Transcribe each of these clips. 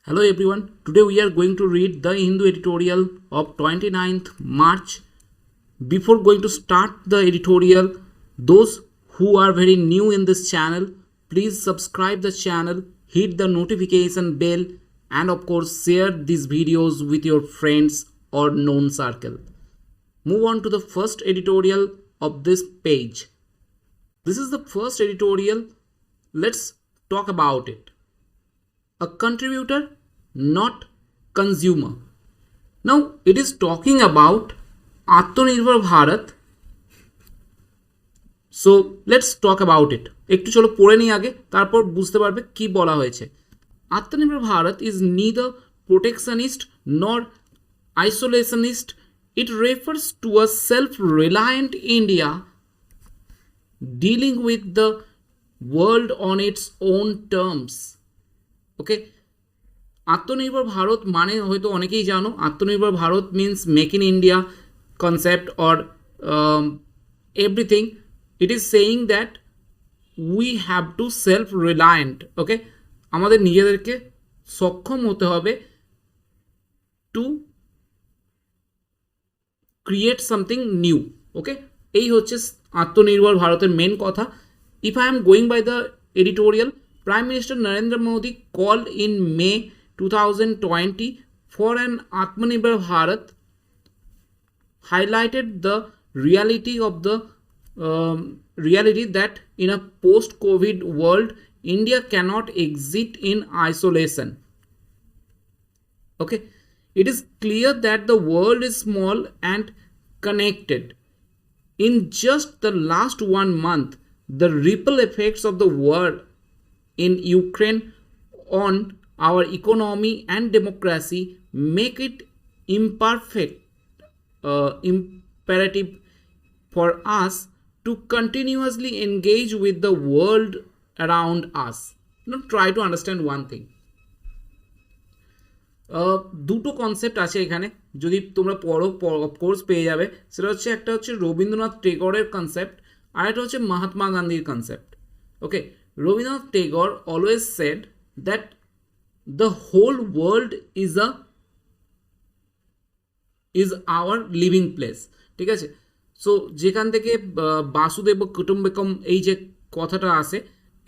Hello everyone, today we are going to read the Hindu editorial of 29th March. Before going to start the editorial, those who are very new in this channel, please subscribe the channel, hit the notification bell and of course share these videos with your friends or known circle. Move on to the first editorial of this page. This is the first editorial. Let's talk about it. A contributor, not consumer. Now it is talking about Atmanirbhar Bharat. So let's talk about it. একটু চলো পড়ে নিই আগে, তারপর বুঝতে পারবে কি বলা হয়েছে। Atmanirbhar Bharat is neither protectionist nor isolationist. It refers to a self-reliant India dealing with the world on its own terms. Okay. আত্মনির্ভর ভারত মানে হয়তো অনেকেই জানো, আত্মনির্ভর Bharat means make in India concept or everything. It is saying that we have to self-reliant. Okay, আমাদের নিজেদেরকে সক্ষম হতে হবে to create something new. Okay, এই হচ্ছে আত্মনির্ভর ভারতের মেন কথা. If I am going by the editorial, Prime Minister Narendra Modi called in May 2020 for an Atmanirbhar Bharat, highlighted the reality of the reality that in a post-COVID world, India cannot exist in isolation. Okay, it is clear that the world is small and connected. In just the last 1 month, the ripple effects of the war in Ukraine on our economy and democracy make it imperative for us to continuously engage with the world around us. Now try to understand one thing. দুটো concept আছে এখানে, যদি তোমরা পড়ো of course পেয়ে যাবে। সেটা হচ্ছে একটা হচ্ছে রবীন্দ্রনাথ টেগরের কনসেপ্ট আর একটা হচ্ছে মহাত্মা গান্ধীর concept. Okay, Rabindranath Tagore always said that the whole world is our living place. ঠিক আছে, সো যেখান থেকে বাসুদেব কুটুম্বকম এই যে কথাটা আসে,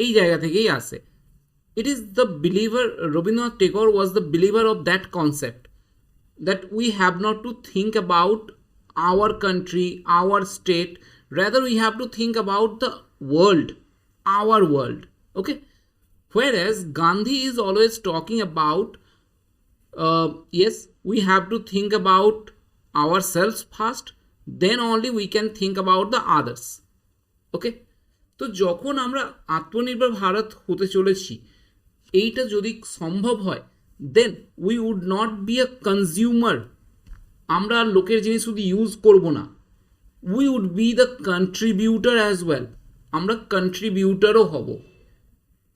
এই জায়গা থেকেই আসে। It is the believer, Rabindranath Tagore was the believer of that concept, that we have not to think about our country, our state, rather we have to think about the world, our world. Okay, whereas Gandhi is always talking about yes, we have to think about ourselves first, then only we can think about the others. Okay, তো যখন আমরা আত্মনির্ভর ভারত হতে চলেছি, এইটা যদি সম্ভব হয়, then we would not be a consumer. আমরা লোকের জিনিস শুধু ইউজ করব না, we would be the contributor as well. আমরা কন্ট্রিবিউটারও হব।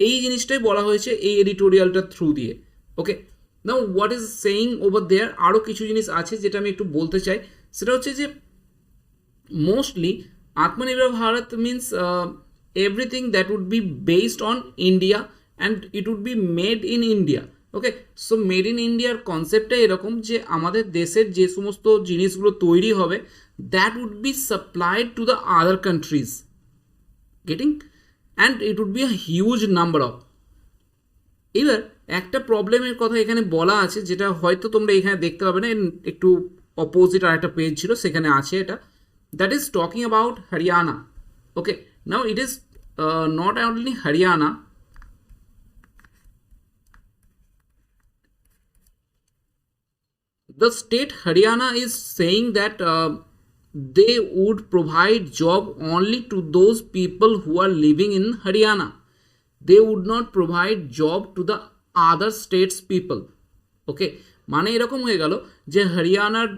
এই জিনিসটাই বলা হয়েছে এই এডিটোরিয়ালটার থ্রু দিয়ে। Okay, now what is saying over there, আরও কিছু জিনিস আছে যেটা আমি একটু বলতে চাই। সেটা হচ্ছে যে mostly Atmanirbhar Bharat means everything that would be based on India and it would be made in India. Okay, so made in ইন্ডিয়ার কনসেপ্টটা এরকম যে আমাদের দেশের যে সমস্ত জিনিসগুলো তৈরি হবে, that would be supplied to the other countries, getting, and it would be a huge number of. এবার একটা প্রবলেমের কথা এখানে বলা আছে, যেটা হয়তো তোমরা এখানে দেখতে পাবে না, একটু অপোজিট আর একটা পেজ ছিল সেখানে আছে এটা, that is talking about Haryana. Okay, now it is not only Haryana, the state Haryana is saying that they would provide job only to those people who are living in Haryana. They would not provide job to the other states people. Okay, মানে এরকম হয়ে গেল যে হরিয়ানার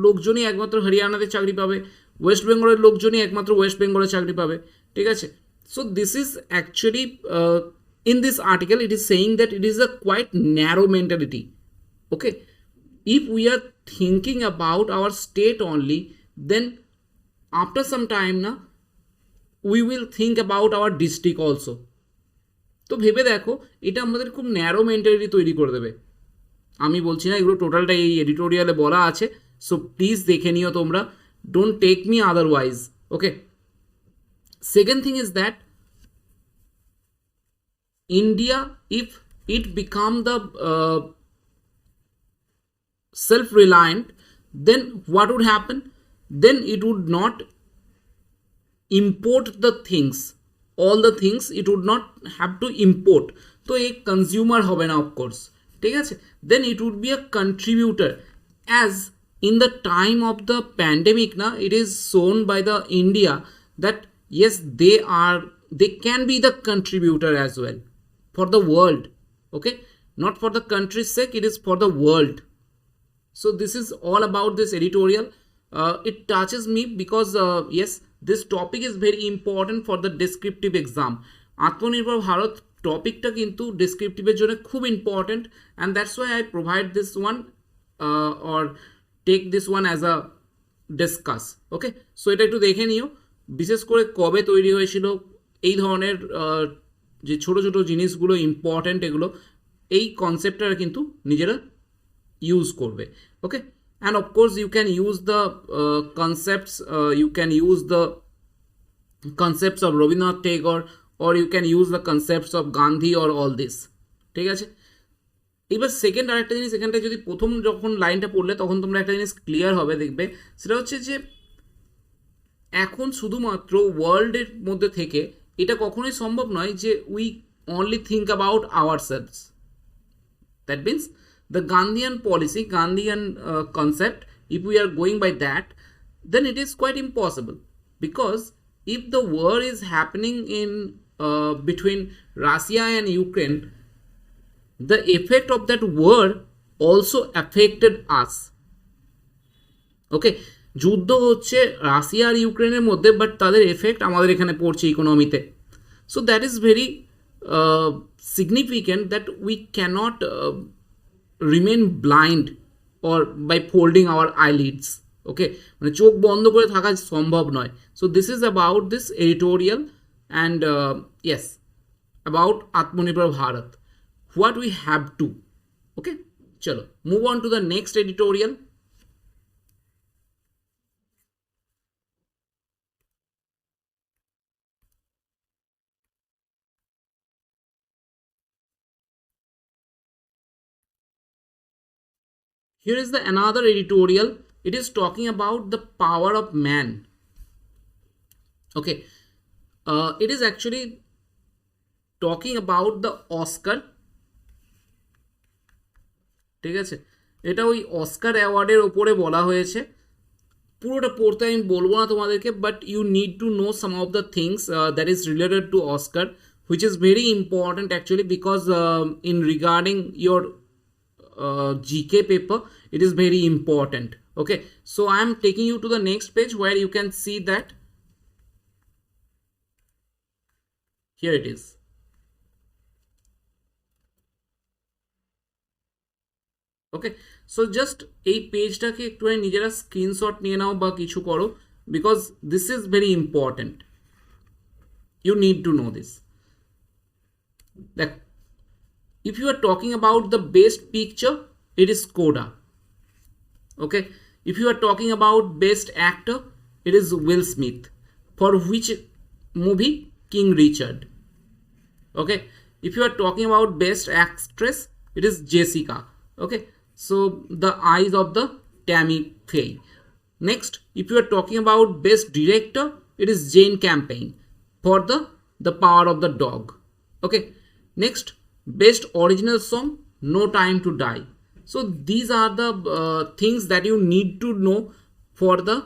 লোকজনই একমাত্র হরিয়ানাতে চাকরি পাবে, ওয়েস্ট বেঙ্গলের লোকজনই একমাত্র ওয়েস্ট বেঙ্গলে চাকরি পাবে। ঠিক আছে, so this is actually in this article it is saying that it is a quite narrow mentality. Okay, if we are thinking about our state only, then after some time na we will think about our district also. তো ভেবে দেখো, এটা আমাদের খুব narrow mentality তৈরি করে দেবে। আমি বলছি না, এগুলো টোটালটা এই এডিটোরিয়ালে বলা আছে, সো প্লিজ দেখে নিও তোমরা, don't take me otherwise. Okay, second thing is that India, if it become the self-reliant, then what would happen? Then it would not import the things, all the things it would not have to import, তো এই consumer হবে না of course, ঠিক আছে। Then it would be a contributor, as in the time of the pandemic na, it is shown by the India that yes, they can be the contributor as well for the world. Okay, not for the country's sake, it is for the world. So this is all about this editorial. It touches me because yes, this topic is very important for the descriptive exam. আত্মনির্ভর ভারত টপিকটা কিন্তু ডেসক্রিপটিভের জন্য খুব important, and that's why I provide this one or take this one as a discuss. Okay, so এটা একটু দেখে নিও, বিশেষ করে কবে তৈরি হয়েছিল, এই ধরনের যে ছোটো ছোটো জিনিসগুলো ইম্পর্ট্যান্ট, এগুলো এই কনসেপ্টটা কিন্তু নিজেরা ইউজ করবে। ওকে, and of course you can use the concepts, you can use the concepts of Rabindranath Tagore, or you can use the concepts of Gandhi or all this, ঠিক আছে। এবার সেকেন্ড আরেকটা জিনিস, এখানটা যদি প্রথম যখন লাইনটা পড়লে তখন তোমরা একটা জিনিস ক্লিয়ার হবে, দেখবে সেটা হচ্ছে যে এখন শুধুমাত্র ওয়ার্ল্ডের মধ্যে থেকে এটা কখনোই সম্ভব নয় যে we only think about our selves. That means the Gandhian policy, Gandhian concept, if we are going by that, then it is quite impossible, because if the war is happening in between Russia and Ukraine, the effect of that war also affected us. Okay, যুদ্ধ হচ্ছে Russia আর ইউক্রেনের মধ্যে, but তাদের effect আমাদের এখানে পড়ছে ইকোনমিতে। So that is very significant that we cannot remain blind or by folding our eyelids. Okay, মানে চোখ বন্ধ করে থাকা সম্ভব নয়। So this is about this editorial and yes, about আত্মনির্ভর Bharat, what we have to. Okay, চলো move on to the next editorial. Here is the another editorial. It is talking about the power of man. Okay, it is actually talking about the Oscar. ঠিক আছে, এটা ওই Oscar অ্যাওয়ার্ডের ওপরে বলা হয়েছে। পুরোটা পড়তে আমি বলবো না তোমাদেরকে, but you need to know some of the things that is related to Oscar, which is very important actually, because in regarding your GK paper, it is very important. Okay, so I am taking you to the next page where you can see that here it is. Okay, so just এই পেজটাকে একটু নিজেরা screenshot নিয়ে নাও বা কিছু করো, because this is very important, you need to know this. দেখ, if you are talking about the best picture, it is Coda. Okay, if you are talking about best actor, it is Will Smith. For which movie? King Richard. Okay, if you are talking about best actress, it is Jessica. Okay, so The Eyes of the Tammy Faye. Next, if you are talking about best director, it is Jane Campion for the Power of the Dog. Okay, next, best original song, No Time to Die. So these are the things that you need to know for the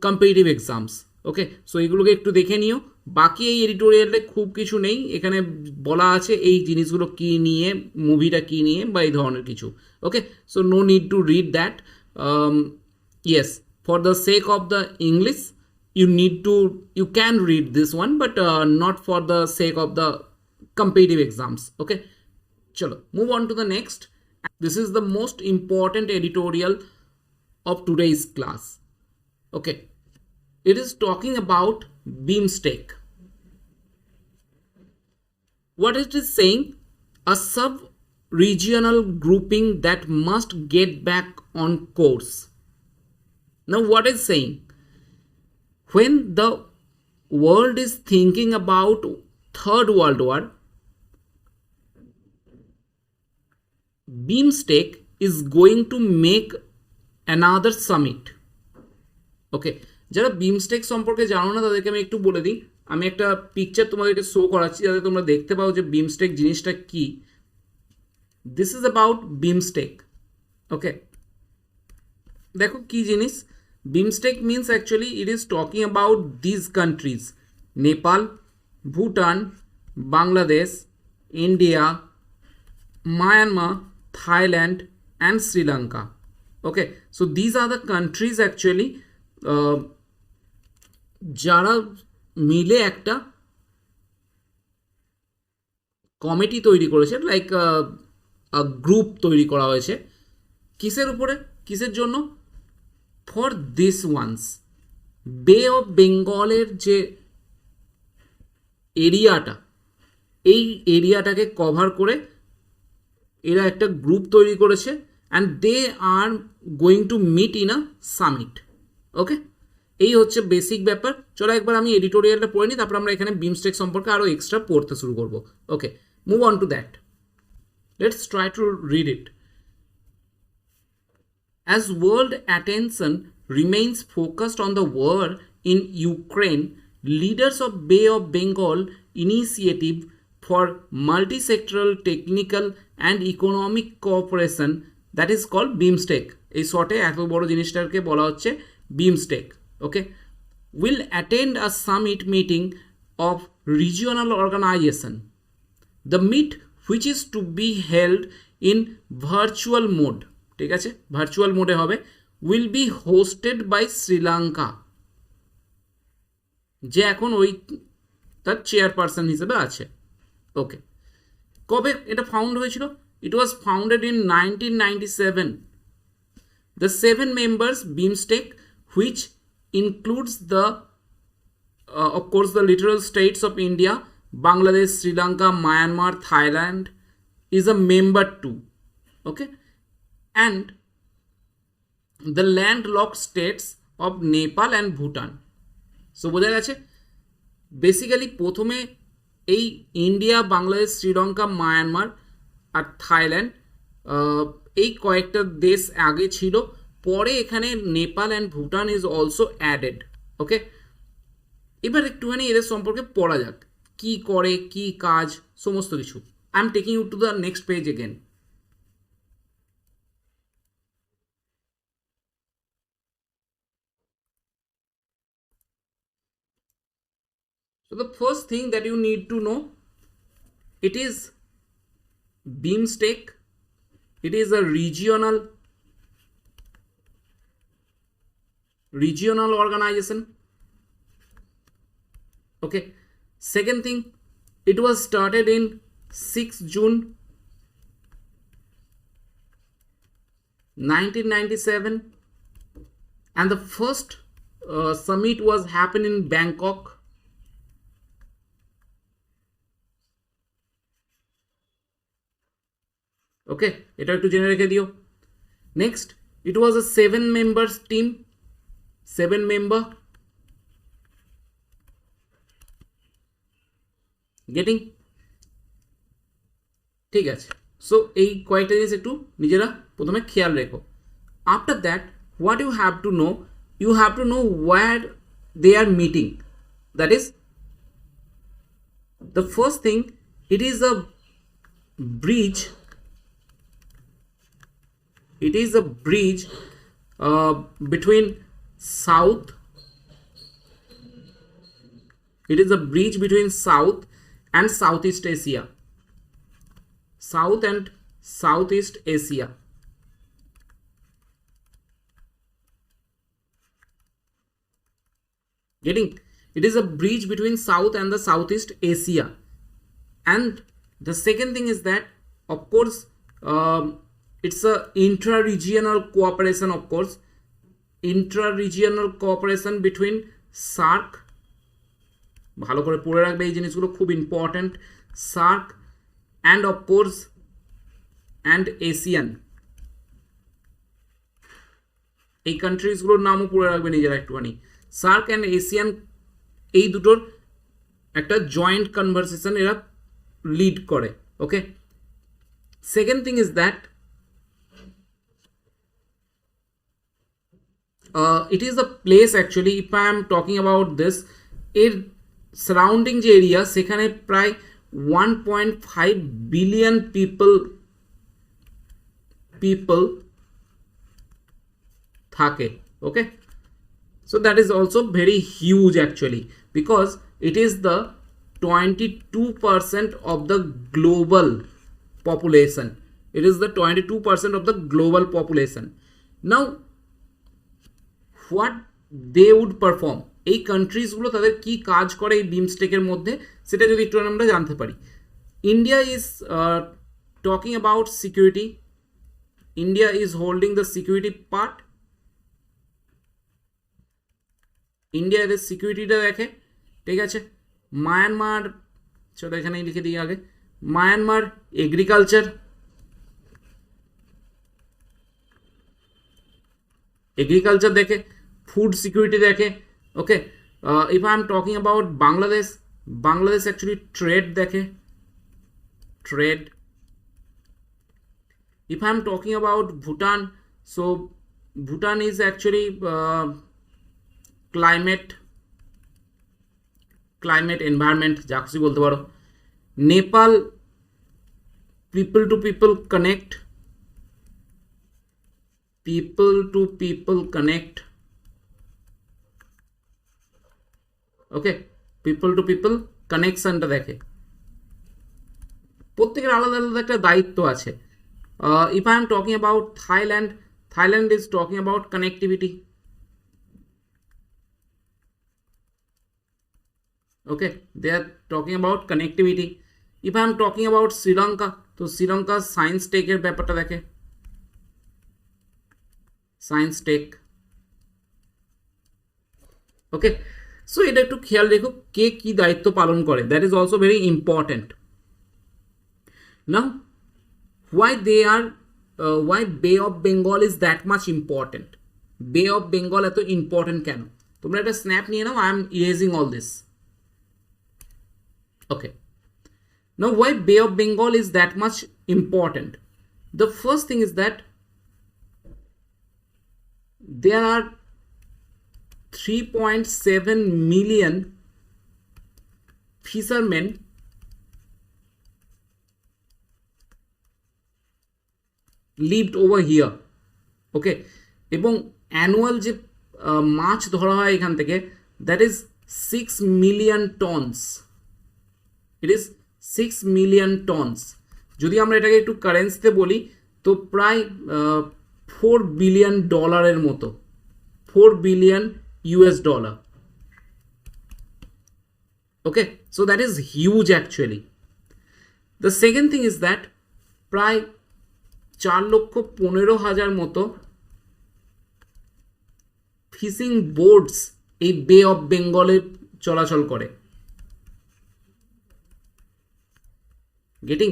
competitive exams. Okay, so এগুলোকে একটু দেখে নিও। বাকি এই এডিটোরিয়ালে খুব কিছু নেই, এখানে বলা আছে এই জিনিসগুলো কী নিয়ে, মুভিটা কী নিয়ে বা এই ধরনের কিছু। Okay, so no need to read that. Yes, for the sake of the English you can read this one, but not for the sake of the competitive exams. Okay, chalo move on to the next. This is the most important editorial of today's class. Okay, it is talking about beamsteak. What it is saying, a sub regional grouping that must get back on course. Now, what is saying? When the world is thinking about Third World War, BIMSTEC is going to make another summit. ওকে, যারা বিমস্টেক সম্পর্কে জানো না তাদেরকে আমি একটু বলে দিই। আমি একটা পিকচার তোমাদেরকে শো করাচ্ছি যাতে তোমরা দেখতে পাও যে বিমস্টেক জিনিসটা কি। This is about BIMSTEC. Okay, দেখো কি জিনিস। BIMSTEC means actually it is talking about this countries: Nepal, Bhutan, Bangladesh, India, Myanmar, Thailand, and Sri Lanka. Okay, so these are the countries actually যারা মিলে একটা কমিটি তৈরি করেছে, লাইক গ্রুপ তৈরি করা হয়েছে। কিসের উপরে, কিসের জন্য? ফর দিস ওয়ান্স, বে অফ বেঙ্গলের যে এরিয়াটা, এই এরিয়াটাকে কভার করে এরা একটা গ্রুপ তৈরি করেছে, and they are going to meet in a summit. Okay, এই হচ্ছে বেসিক ব্যাপার। চলো একবার আমি এডিটোরিয়ালটা পড়ে নিই, তারপর আমরা এখানে বিমস্টেক সম্পর্কে আরও এক্সট্রা পড়তে শুরু করবো। Okay, move on to that, let's try to read it. As world attention remains focused on the war in Ukraine, leaders of Bay of Bengal Initiative for multi-sectoral technical and economic cooperation, that is called BIMSTEC, এই শর্টে এত বড় জিনিসটাকে বলা হচ্ছে BIMSTEC, okay, will attend a summit meeting of regional organization. The meet, which is to be held in virtual mode, ঠিক আছে, virtual মোডে হবে, will be hosted by Sri Lanka, যে এখন ওই তার চেয়ারপারসন হিসেবে আছে। ওকে, কবে এটা ফাউন্ড হয়েছিল? ইট was founded in 1997. The 7 members BIMSTEC, which includes the of course the literal states of India, Bangladesh, Sri Lanka, Myanmar, Thailand, is a member too. Okay, and the landlocked states of Nepal and Bhutan. So বোঝা গেছে basically প্রথমে এই India, Bangladesh, Sri Lanka, Myanmar আর Thailand, এই কয়েকটা দেশ আগে ছিল, পরে এখানে Nepal and Bhutan is also added. Okay, এবার একটুখানি এদের সম্পর্কে পড়া যাক, কি করে, কি কাজ, সমস্ত কিছু। I am taking you to the next page again. So the first thing that you need to know, it is BIMSTEC. It is a regional organization. Okay, second thing, it was started in 6 June 1997, and the first summit was happened in Bangkok. ওকে, এটা একটু জেনে রেখে দিও। Next, ইট ওয়াজ আ 7 members team, 7 member, getting? ঠিক আছে, so এই কয়েকটা জিনিস একটু নিজেরা প্রথমে খেয়াল রেখো। After that, what you have to know, you have to know where they are meeting. That is, the first thing, it is a bridge. It is a bridge between South. It is a bridge between South and Southeast Asia. South and Southeast Asia. Getting? It is a bridge between South and the Southeast Asia. And the second thing is that, of course, it's a intra-regional cooperation, of course, intra-regional cooperation between SAARC, ভালো করে পড়ে রাখবে এই জিনিসগুলো, খুব important, SAARC, and of course and Asian, এই কান্ট্রিজগুলোর নামও পড়ে রাখবে নিজেরা একটুখানি। সার্ক অ্যান্ড এশিয়ান এই দুটোর একটা জয়েন্ট কনভারসেশন এরা লিড করে। Okay, second thing is that it is the place actually, if I am talking about this, এর সারাউন্ডিং যে এরিয়া সেখানে প্রায় 1.5 বিলিয়ন পিপল থাকে। ওকে, so that is also very huge actually, because it is the 22% of the global population. It is the 22% of the global population. Now what they would perform, এই কান্ট্রিজগুলো তাদের কি কাজ করে এই বিমস্টেকের মধ্যে, সেটা যদি একটু আমরা জানতে পারি। India is talking about security, India is holding the security part, India এদের সিকিউরিটিটা দেখে, ঠিক আছে। মায়ানমার, চলো এখানেই লিখে দিই আগে, মায়ানমার এগ্রিকালচার, এগ্রিকালচার দেখে, ফুড সিকিউরিটি দেখে। ওকে, if I am talking about Bangladesh, Bangladesh actually trade দেখে, trade. If I am talking about Bhutan, so Bhutan is actually climate environment যা খুশি বলতে পারো। Nepal people to people connect, okay, people to people কানেকশনটা দেখে। প্রত্যেকের আলাদা আলাদা একটা দায়িত্ব আছে। If I am talking about Thailand, Thailand is talking about connectivity. Okay, they are talking about connectivity. If I am talking about Sri Lanka, তো শ্রীলঙ্কা সায়েন্স টেকের ব্যাপারটা দেখে, সায়েন্স টেক। ওকে, সো এটা একটু খেয়াল রেখো কে কি দায়িত্ব পালন করে, that is also very important. Now why Bay of Bengal is that much important? Bay of Bengal এত ইম্পর্টেন্ট কেন? তোমরা একটা স্ন্যাপ নিয়ে নাও, I am erasing all this. Okay, now why Bay of Bengal is that much important? The first thing is that there are 3.7 million fishermen lived over here. ওকে, এবং annual যে মাছ ধরা হয় এখান থেকে, that is 6 million tonnes. It is 6 million tonnes. যদি আমরা এটাকে একটু কারেন্সিতে বলি তো প্রায় $4 বিলিয়ন মতো, $4 billion $. Okay, so that is huge actually. The second thing is that প্রায় 4,15,000 মতো ফিশিং বোটস এই বে অফ বেঙ্গলে চলাচল করে। Getting?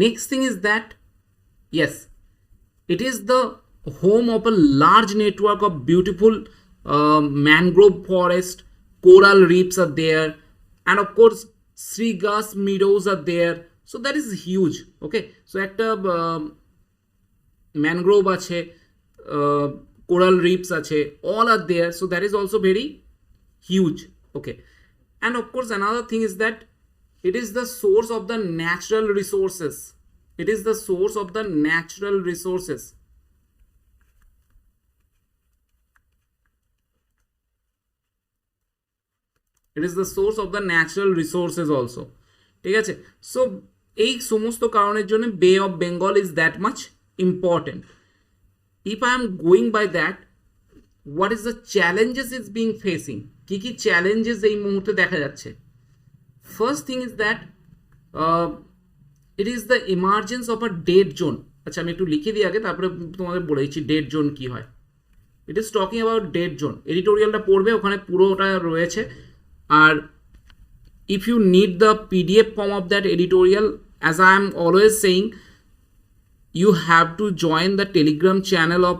Next thing is that, yes, it is the home of a large network of beautiful mangrove forest, coral reefs are there, and of course srigas meadows are there. So that is huge. Okay, so একটা mangrove আছে, coral reefs আছে, all are there. So that is also very huge. Okay, and of course another thing is that it is the source of the natural resources. It is the source of the natural resources. It is the source of the natural resources also. ঠিক আছে, so এই সমস্ত কারণের জন্য bay of Bengal is that much important. If I am going by that, what is the challenges is being facing? কী কী challenges এই মুহূর্তে দেখা যাচ্ছে? First thing is that it is the emergence of a dead zone. আচ্ছা, আমি একটু লিখে দিই আগে, তারপরে তোমাদের বলে দিচ্ছি ডেড জোন কী হয়। It is talking about dead zone. এডিটোরিয়ালটা পড়বে, ওখানে পুরোটা রয়েছে। আর if you need the PDF form of that editorial, as I am always saying, you have to join the Telegram channel of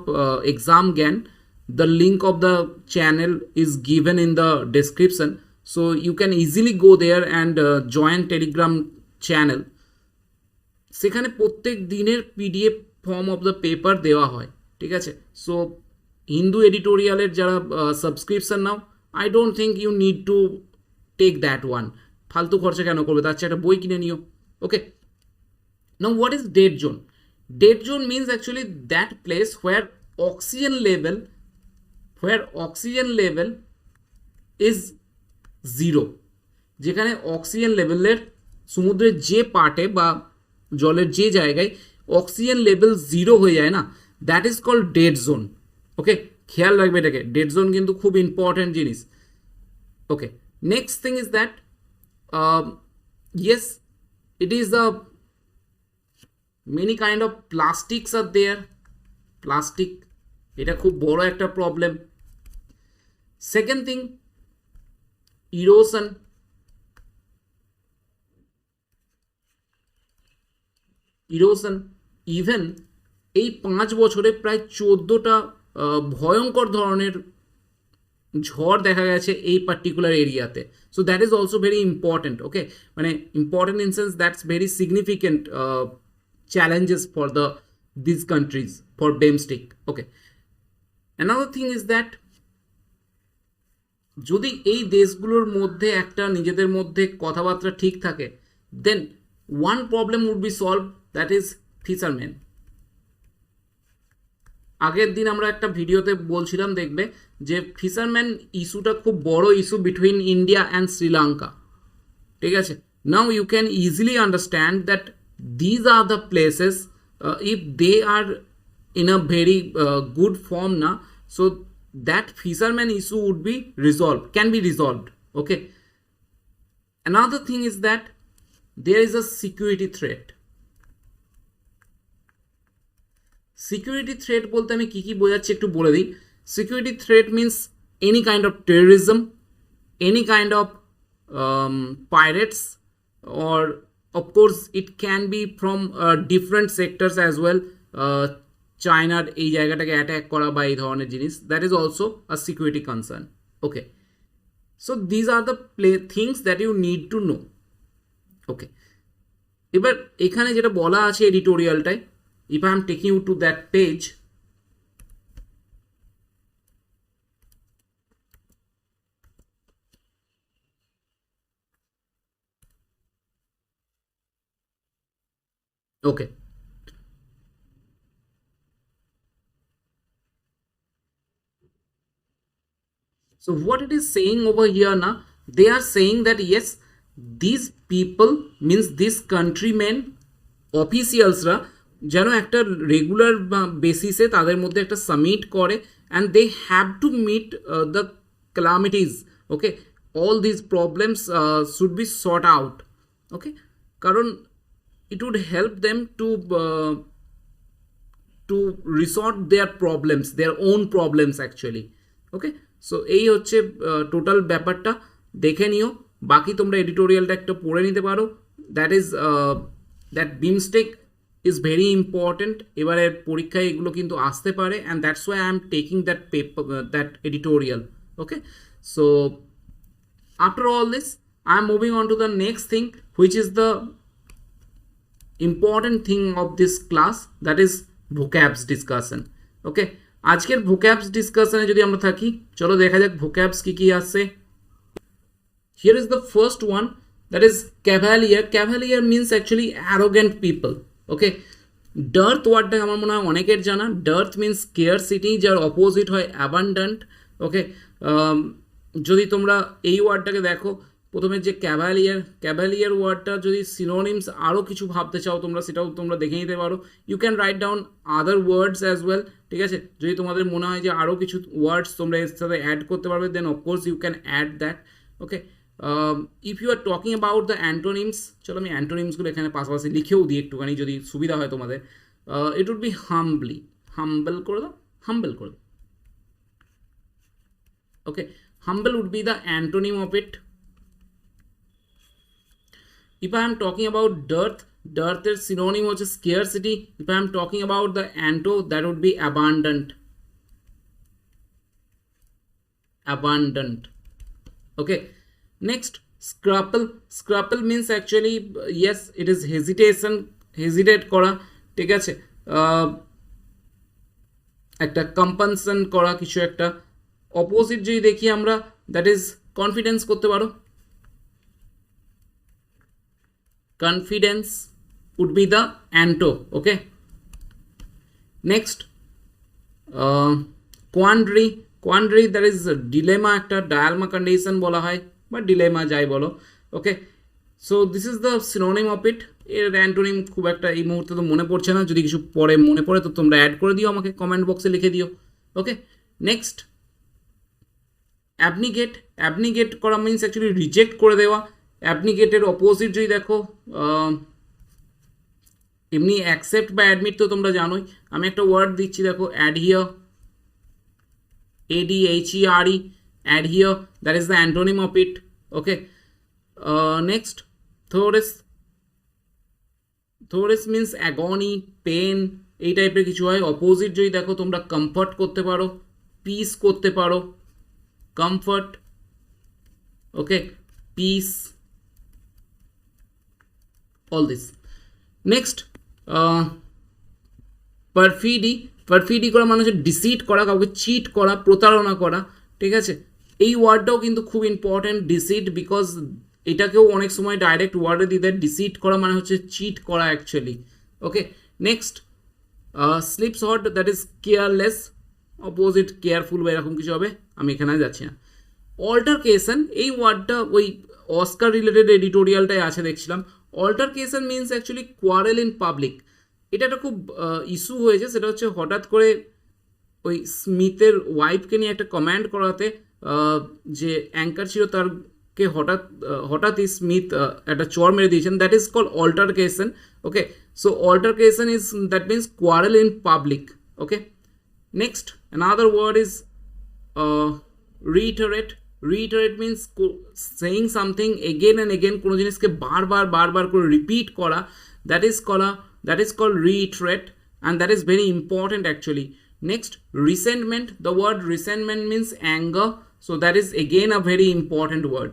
EXAMGYAN. The link of the channel is given in the description, so you can easily go there and join Telegram channel. সেখানে প্রত্যেক দিনের PDF form of the paper দেওয়া হয়, ঠিক আছে? So Hindu এডিটোরিয়ালের যারা subscription নাও, I don't think you need to take that one. ফালতু খরচা কেন করবে, তার চেয়ে একটা বই কিনে নিও। Okay, now what is dead zone? Dead zone means actually that place where oxygen level is zero, যেখানে অক্সিজেন লেভেলের সমুদ্রের যে পার্টে বা জলের যে জায়গায় অক্সিজেন লেভেল জিরো হয়ে যায় না, that is called dead zone. Okay, খেয়াল রাখবে এটাকে, ডেড জোন কিন্তু খুব ইম্পর্টেন্ট জিনিস। Okay, next thing is that yes, it is the many kind of plastics are there. Plastic, এটা খুব বড় একটা problem. Second thing, erosion. Even এই 5 বছরে প্রায় 14টা ভয়ঙ্কর ধরনের ঝড় দেখা গেছে এই পার্টিকুলার এরিয়াতে। So that is also very important. Okay, মানে important in sense that's very significant challenges for these countries for BIMSTEC. Okay, another thing is that যদি এই দেশগুলোর মধ্যে একটা নিজেদের মধ্যে কথাবার্তা ঠিক থাকে, then one problem would be solved, that is fishermen. আগের দিন আমরা একটা ভিডিওতে বলছিলাম, দেখবে যে ফিশারম্যান ইস্যুটা খুব বড় issue between India and Sri Lanka, ঠিক আছে? Now you can easily understand that these are the places, if they are in a very good form now, so that fisherman issue would be resolved, can be resolved. Okay, another thing is that there is a security threat. Security threat bolte ami ki bojhacchi ekটু bole dei. Security threat means any kind of terrorism, any kind of pirates, or of course it can be from different sectors as well. চায়নার এই জায়গাটাকে attack করা বা এই ধরনের জিনিস, that is also a security concern. Okay, so these are the things that you need to know. Okay, এবার এখানে যেটা বলা আছে এডিটোরিয়ালটায়, if I am taking you to that page, okay, so what it is saying over here now, they are saying that yes, these people means this countrymen officials ra যেন একটা regular বেসিসে তাদের মধ্যে একটা সামিট করে, and they have to meet the calamities. Okay, all these problems should be sought out. Okay, কারণ it would help them to resort their problems, their own problems actually. Okay, so এই হচ্ছে total ব্যাপারটা, দেখে নিও। বাকি তোমরা এডিটোরিয়ালটা একটা পড়ে নিতে পারো। That is that BIMSTEC is very important. এবারে পরীক্ষায় এগুলো কিন্তু আসতে পারে, and that's why I am taking that paper, that editorial. Okay, so after all this I am moving on two the next thing, which is the important thing of this class, that is vocabs discussion. Okay, আজকের vocabs discussion এ যদি আমরা থাকি, চলো দেখা যাক vocabs কি কি আছে। Here is the first one, that is cavalier. Cavalier means actually arrogant people. Okay, dearth ওয়ার্ডটা আমার মনে হয় অনেকের জানা। dearth means scarcity, যার অপোজিট হয় abundant. Okay, যদি তোমরা এই ওয়ার্ডটাকে দেখো, প্রথমে যে ক্যাভালিয়ার ওয়ার্ডটা যদি সিনোনিমস আরও কিছু ভাবতে চাও তোমরা, সেটাও তোমরা দেখে নিতে পারো। You can write down other words as well, ঠিক আছে? যদি তোমাদের মনে হয় যে আরও কিছু ওয়ার্ডস তোমরা এর সাথে অ্যাড করতে পারবে, then of course you can add that. Okay, if you are talking about the antonyms, চলো আমি অ্যান্টোনিমসগুলো এখানে পাশাপাশি লিখেও দিই একটুখানি, যদি সুবিধা হয় তোমাদের। ইট উড বি হাম্বল করে দাও, হাম্বল করে দাও। Okay, humble would be the antonym of it. if I am talking about dearth, dearth এর synonym হচ্ছে scarcity. If I am talking about the anto, that would be abundant. Abundant. Okay, next, scruple. Scruple means actually, yes, it is hesitation, hesitate করা, ঠিক আছে, একটা কম্পানসন করা কিছু একটা। Opposite যদি দেখি আমরা, দ্যাট ইজ কনফিডেন্স করতে পারো, confidence would be the anto. Okay, next, quandary. Quandary, that is a dilemma, একটা dilemma condition বলা হয় বা dilemma যাই বলো। Okay, so this is the synonym of it. এর অ্যান্টোনিম খুব একটা এই মুহূর্তে তো মনে পড়ছে না, যদি কিছু পরে মনে পড়ে তো তোমরা অ্যাড করে দিও, আমাকে কমেন্ট বক্সে লিখে দিও। ওকে, নেক্সট, অ্যাবনিগেট। অ্যাবনিগেট করা মিনস অ্যাকচুয়ালি রিজেক্ট করে দেওয়া। অ্যাবনিগেটের অপোজিট যদি দেখো, এমনি অ্যাকসেপ্ট বা অ্যাডমিট তো তোমরা জানোই। আমি একটা ওয়ার্ড দিচ্ছি, দেখো, অ্যাডহিয়ার, ADHERE, adhere, that is the antonym of it. Okay, next, thorus. Thorus means agony, pain, এই টাইপের কিছু হয়। অপোজিট যদি দেখো তোমরা, কমফর্ট করতে পারো, পিস করতে পারো, comfort. Okay, piece, all this. Next, পারফিডি। পারফিডি করা মানে হচ্ছে ডিসিট করা, কাউকে চিট করা, প্রতারণা করা, ঠিক আছে। এই ওয়ার্ডটাও কিন্তু খুব ইম্পর্টেন্ট, ডিসিট, বিকজ এটাকেও অনেক সময় ডাইরেক্ট ওয়ার্ডে দিয়ে দেয়। ডিসিট করা মানে হচ্ছে চিট করা actually. Okay, next, slipshod, that is careless, opposite careful বা এরকম কিছু হবে, আমি এখানে যাচ্ছি না। অল্টারকেশন, এই ওয়ার্ডটা ওই অস্কার রিলেটেড এডিটোরিয়ালটাই আছে দেখছিলাম। Altercation means actually quarrel in public. এটা একটা খুব ইস্যু হয়েছে, সেটা হচ্ছে হঠাৎ করে ওই স্মিথের ওয়াইফকে নিয়ে একটা কমেন্ট করাতে, যে অ্যাঙ্কার ছিল তারকে হঠাৎই স্মিথ একটা চর মেরে দিয়েছেন। That is called altercation. Okay, so altercation is, that means quarrel in public. Okay, next, another word is reiterate. Reiterate means saying something again and again, কোনো জিনিসকে বারবার করে রিপিট করা, that is called reiterate, and that is very important actually. Next, resentment. The word resentment means anger, so that is again a very important word.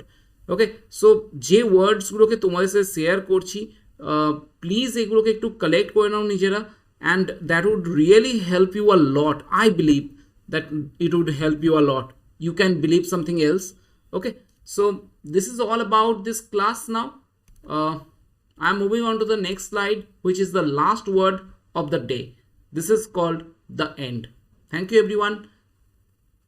Okay, so যে ওয়ার্ডসগুলোকে তোমাদের সাথে share করছি, please এগুলোকে একটু কালেক্ট করে নাও নিজেরা, and that would really help you a lot. I believe that it would help you a lot. You can believe something else. Okay, so this is all about this class now. I'm moving on to the next slide, which is the last word of the day. This is called the end. Thank you everyone.